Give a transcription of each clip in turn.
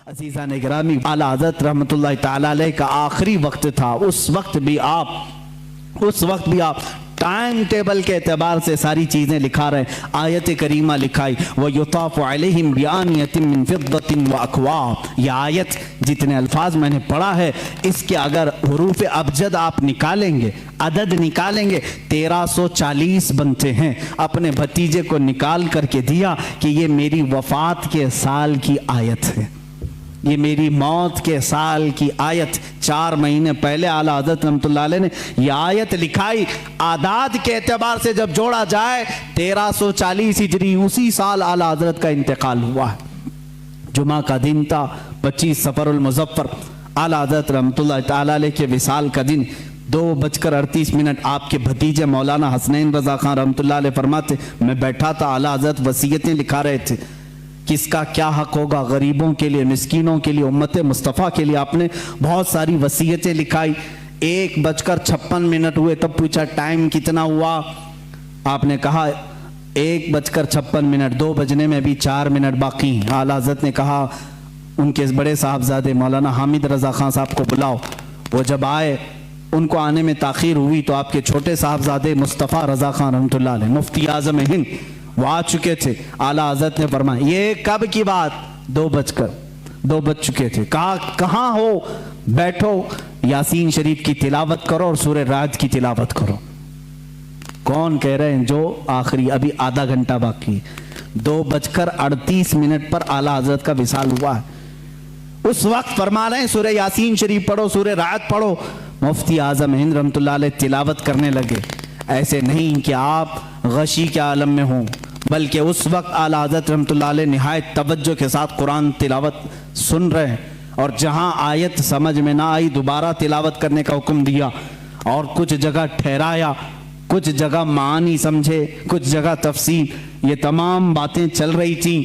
عزیزان گرامی، اعلیٰ حضرت رحمۃ اللہ تعالیٰ علیہ کا آخری وقت تھا، اس وقت بھی آپ ٹائم ٹیبل کے اعتبار سے ساری چیزیں لکھا رہے ہیں۔ آیت کریمہ لکھائی وَيُطَافُ عَلَيْهِمْ بِآنِيَةٍ مِّن فِضَّةٍ وَأَكْوَابٍ۔ یہ آیت جتنے الفاظ میں نے پڑھا ہے، اس کے اگر حروف ابجد آپ نکالیں گے، عدد نکالیں گے، 1340 بنتے ہیں۔ اپنے بھتیجے کو نکال کر کے دیا کہ یہ میری وفات کے سال کی آیت ہے، یہ میری موت کے سال کی آیت۔ 4 مہینے پہلے اعلیٰ حضرت رحمۃ اللہ علیہ نے یہ آیت لکھائی۔ اعداد کے اعتبار سے جب جوڑا جائے 1340 ہجری، اسی سال اعلیٰ حضرت کا انتقال ہوا ہے۔ جمعہ کا دن تھا، 25 صفر المظفر، اعلیٰ حضرت رحمۃ اللہ تعالیٰ علیہ کے وصال کا دن۔ 2:38 آپ کے بھتیجے مولانا حسنین رضا خان رحمۃ اللہ علیہ فرماتے، میں بیٹھا تھا، اعلیٰ حضرت وصیتیں لکھا رہے تھے، کس کا کیا حق ہوگا، غریبوں کے لیے، مسکینوں کے لیے، امت مصطفیٰ کے لیے۔ آپ نے بہت ساری وصیتیں لکھائی۔ 1:56 ہوئے، تب پوچھا ٹائم کتنا ہوا؟ آپ نے کہا 1:56، 2 بجنے میں بھی 4 منٹ باقی ہیں۔ اعلیٰ حضرت نے کہا ان کے بڑے صاحبزادے مولانا حامد رضا خان صاحب کو بلاؤ۔ وہ جب آئے، ان کو آنے میں تاخیر ہوئی تو آپ کے چھوٹے صاحبزادے مصطفیٰ رضا خان رحمۃ اللہ علیہ، مفتی اعظم ہند، وہ آ چکے تھے۔ اعلیٰ حضرت نے فرمایا یہ کب کی بات؟ 2 بج چکے تھے۔ کہا کہاں ہو؟ بیٹھو، یاسین شریف کی تلاوت کرو اور سورہ رعد کی تلاوت کرو۔ کون کہہ رہے ہیں؟ جو آخری، ابھی آدھا گھنٹہ باقی۔ 2:38 پر اعلیٰ حضرت کا وصال ہوا ہے۔ اس وقت فرما رہے ہیں سورہ یاسین شریف پڑھو، سورہ رعد پڑھو۔ مفتی اعظم ہند رحمۃ اللہ علیہ تلاوت کرنے لگے۔ ایسے نہیں کہ آپ غشی کے عالم میں ہوں، بلکہ اس وقت اعلیٰ حضرت رحمۃ اللہ علیہ نہایت توجہ کے ساتھ قرآن تلاوت سن رہے ہیں، اور جہاں آیت سمجھ میں نہ آئی دوبارہ تلاوت کرنے کا حکم دیا، اور کچھ جگہ ٹھہرایا، کچھ جگہ معانی سمجھے، کچھ جگہ تفسیر، یہ تمام باتیں چل رہی تھیں۔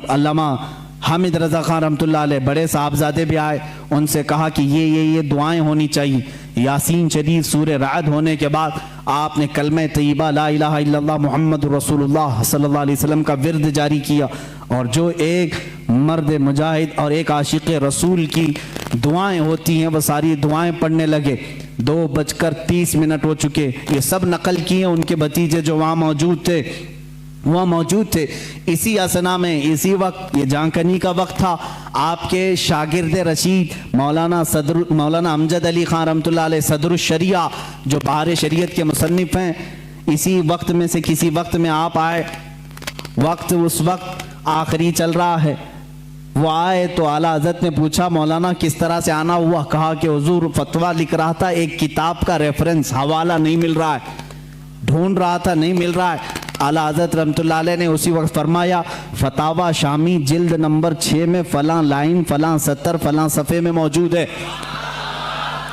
علامہ حامد رضا خان رحمۃ اللہ علیہ بڑے صاحبزادے بھی آئے، ان سے کہا کہ یہ دعائیں ہونی چاہیے۔ یاسین شریف سورہ رعد ہونے کے بعد آپ نے کلمہ طیبہ لا الہ الا اللہ محمد رسول اللہ صلی اللہ علیہ وسلم کا ورد جاری کیا، اور جو ایک مرد مجاہد اور ایک عاشق رسول کی دعائیں ہوتی ہیں وہ ساری دعائیں پڑھنے لگے۔ 2:30 ہو چکے۔ یہ سب نقل کیے ان کے بھتیجے جو وہاں موجود تھے۔ اسی اسنا میں، اسی وقت، یہ جانکنی کا وقت تھا، آپ کے شاگرد رشید مولانا امجد علی خان رحمۃ اللہ علیہ صدر الشریعہ، جو بہار شریعت کے مصنف ہیں، اسی وقت میں سے کسی وقت میں آپ آئے۔ وقت اس وقت آخری چل رہا ہے۔ وہ آئے تو اعلیٰ حضرت نے پوچھا مولانا کس طرح سے آنا ہوا؟ کہا کہ حضور فتویٰ لکھ رہا تھا، ایک کتاب کا ریفرنس حوالہ نہیں مل رہا ہے، ڈھونڈ رہا تھا، نہیں مل رہا ہے۔ اعلیٰ حضرت رحمۃ اللہ علیہ نے اسی وقت فرمایا فتاویٰ شامی جلد نمبر 6 میں فلاں لائن، فلاں سطر، فلاں صفحے میں موجود ہے،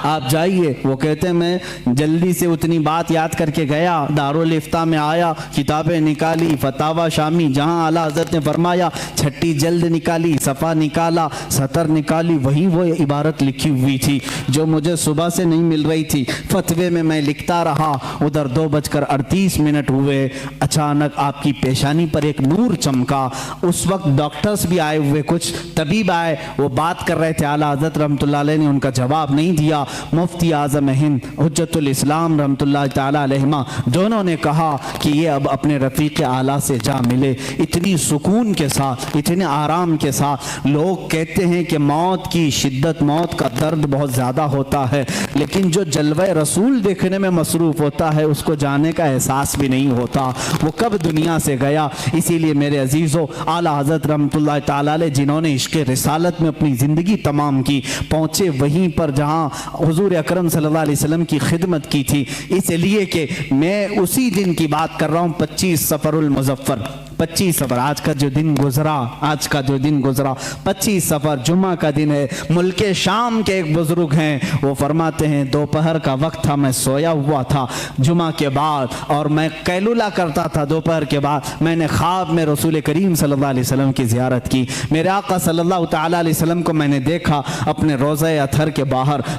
آپ جائیے۔ وہ کہتے ہیں میں جلدی سے اتنی بات یاد کر کے گیا، دارالافتاء میں آیا، کتابیں نکالی، فتاویٰ شامی، جہاں اعلیٰ حضرت نے فرمایا 6 جلد نکالی، صفحہ نکالا، سطر نکالی، وہی وہ عبارت لکھی ہوئی تھی جو مجھے صبح سے نہیں مل رہی تھی۔ فتوے میں لکھتا رہا۔ ادھر 2:38 ہوئے، اچانک آپ کی پیشانی پر ایک نور چمکا۔ اس وقت ڈاکٹرز بھی آئے ہوئے، کچھ طبیب آئے، وہ بات کر رہے تھے، اعلیٰ حضرت رحمۃ اللہ علیہ نے ان کا جواب نہیں دیا۔ مفتی اعظم ہند حجت الاسلام رحمۃ اللہ تعالیٰ علیہما دونوں نے کہا کہ یہ اب اپنے رفیق اعلیٰ سے جا ملے۔ اتنی سکون کے ساتھ، اتنے آرام کے ساتھ۔ لوگ کہتے ہیں کہ موت کی شدت، موت کا درد بہت زیادہ ہوتا ہے، لیکن جو جلوہ رسول دیکھنے میں مصروف ہوتا ہے اس کو جانے کا احساس بھی نہیں ہوتا وہ کب دنیا سے گیا۔ اسی لیے میرے عزیزوں، اعلیٰ حضرت رحمۃ اللہ تعالیٰ علیہ جنہوں نے عشق رسالت میں اپنی زندگی تمام کی، پہنچے وہیں پر جہاں حضور اکرم صلی اللہ علیہ وسلم کی خدمت کی تھی۔ اس لیے کہ میں اسی دن کی بات کر رہا ہوں، 25 صفر المظفر، 25 صفر، آج کا جو دن گزرا 25 صفر جمعہ کا دن ہے۔ ملک شام کے ایک بزرگ ہیں، وہ فرماتے ہیں دوپہر کا وقت تھا، میں سویا ہوا تھا جمعہ کے بعد، اور میں قیلولہ کرتا تھا دوپہر کے بعد۔ میں نے خواب میں رسول کریم صلی اللہ علیہ وسلم کی زیارت کی، میرے آقا صلی اللہ تعالیٰ علیہ وسلم کو میں نے دیکھا اپنے روضہ اطہر کے باہر۔